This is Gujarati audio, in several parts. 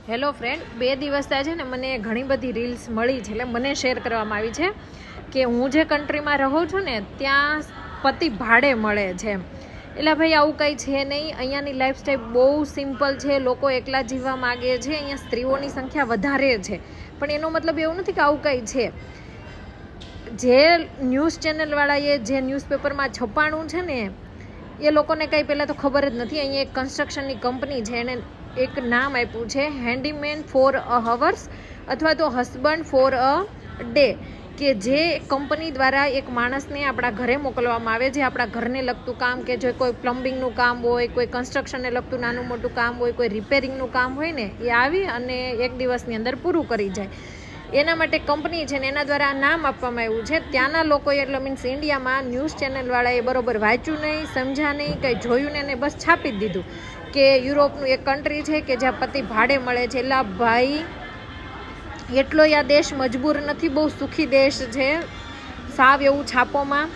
હેલો ફ્રેન્ડ, 2 દિવસ થયા છે ને મને ઘણી બધી રીલ્સ મળી છે, એટલે મને શેર કરવામાં આવી છે કે હું જે કન્ટ્રીમાં રહું છું ને ત્યાં પતિ ભાડે મળે છે. એટલે ભાઈ આવું કંઈ છે નહીં. અહીંયાની લાઈફસ્ટાઈલ બહુ સિમ્પલ છે. લોકો એકલા જીવવા માગે છે. અહીંયા સ્ત્રીઓની સંખ્યા વધારે છે, પણ એનો મતલબ એવું નથી કે આવું કંઈ છે. જે ન્યૂઝ ચેનલવાળાએ જે ન્યૂઝપેપરમાં છપાણું છે ને એ લોકોને કંઈ પહેલાં તો ખબર જ નથી. અહીંયા એક કન્સ્ટ્રક્શનની કંપની છે, એને એક નામ આપ્યું છે હેન્ડીમેન ફોર અ હવર્સ અથવા તો હસબન્ડ ફોર અ ડે, કે જે કંપની દ્વારા એક માણસને આપણા ઘરે મોકલવામાં આવે, જે આપણા ઘરને લગતું કામ, કે જો કોઈ પ્લમ્બિંગનું કામ હોય, કોઈ કન્સ્ટ્રક્શનને લગતું નાનું મોટું કામ હોય, કોઈ રિપેરિંગનું કામ હોય ને, એ આવી અને 1 દિવસની અંદર પૂરું કરી જાય. એના માટે કંપની છે ને એના દ્વારા આ નામ આપવામાં આવ્યું છે. ત્યાંના લોકોએ, એટલે મીન્સ ઇન્ડિયામાં ન્યૂઝ ચેનલવાળાએ બરોબર વાંચ્યું નહીં, સમજ્યા નહીં, કંઈ જોયું ને એને બસ છાપી જ દીધું કે યુરોપનું એક કન્ટ્રી છે કે જ્યાં પતિ ભાડે મળે છે. એટલે ભાઈ એટલો આ દેશ મજબૂર નથી, બહુ સુખી દેશ છે સાવ એવું છાપોમાં.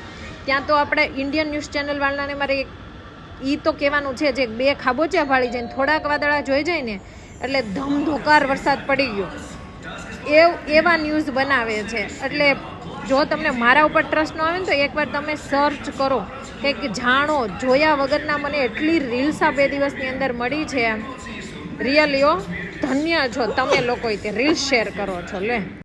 ત્યાં તો આપણે ઇન્ડિયન ન્યૂઝ ચેનલવાળાને મારે એ તો કહેવાનું છે, જે 2 ખાબોચિયા ભાળી જાય ને થોડાક વાદળા જોઈ જાય ને એટલે ધમધોકાર વરસાદ પડી ગયો એવા ન્યૂઝ બનાવે છે. એટલે જો તમને મારા ઉપર ટ્રસ્ટ ન આવે ને તો એકવાર તમે સર્ચ કરો, કંઈક જાણો. જોયા વગરના મને એટલી રીલ્સ આ 2 દિવસની અંદર મળી છે. રિયલીઓ ધન્ય છો તમે લોકો તે રીલ્સ શેર કરો છો. લે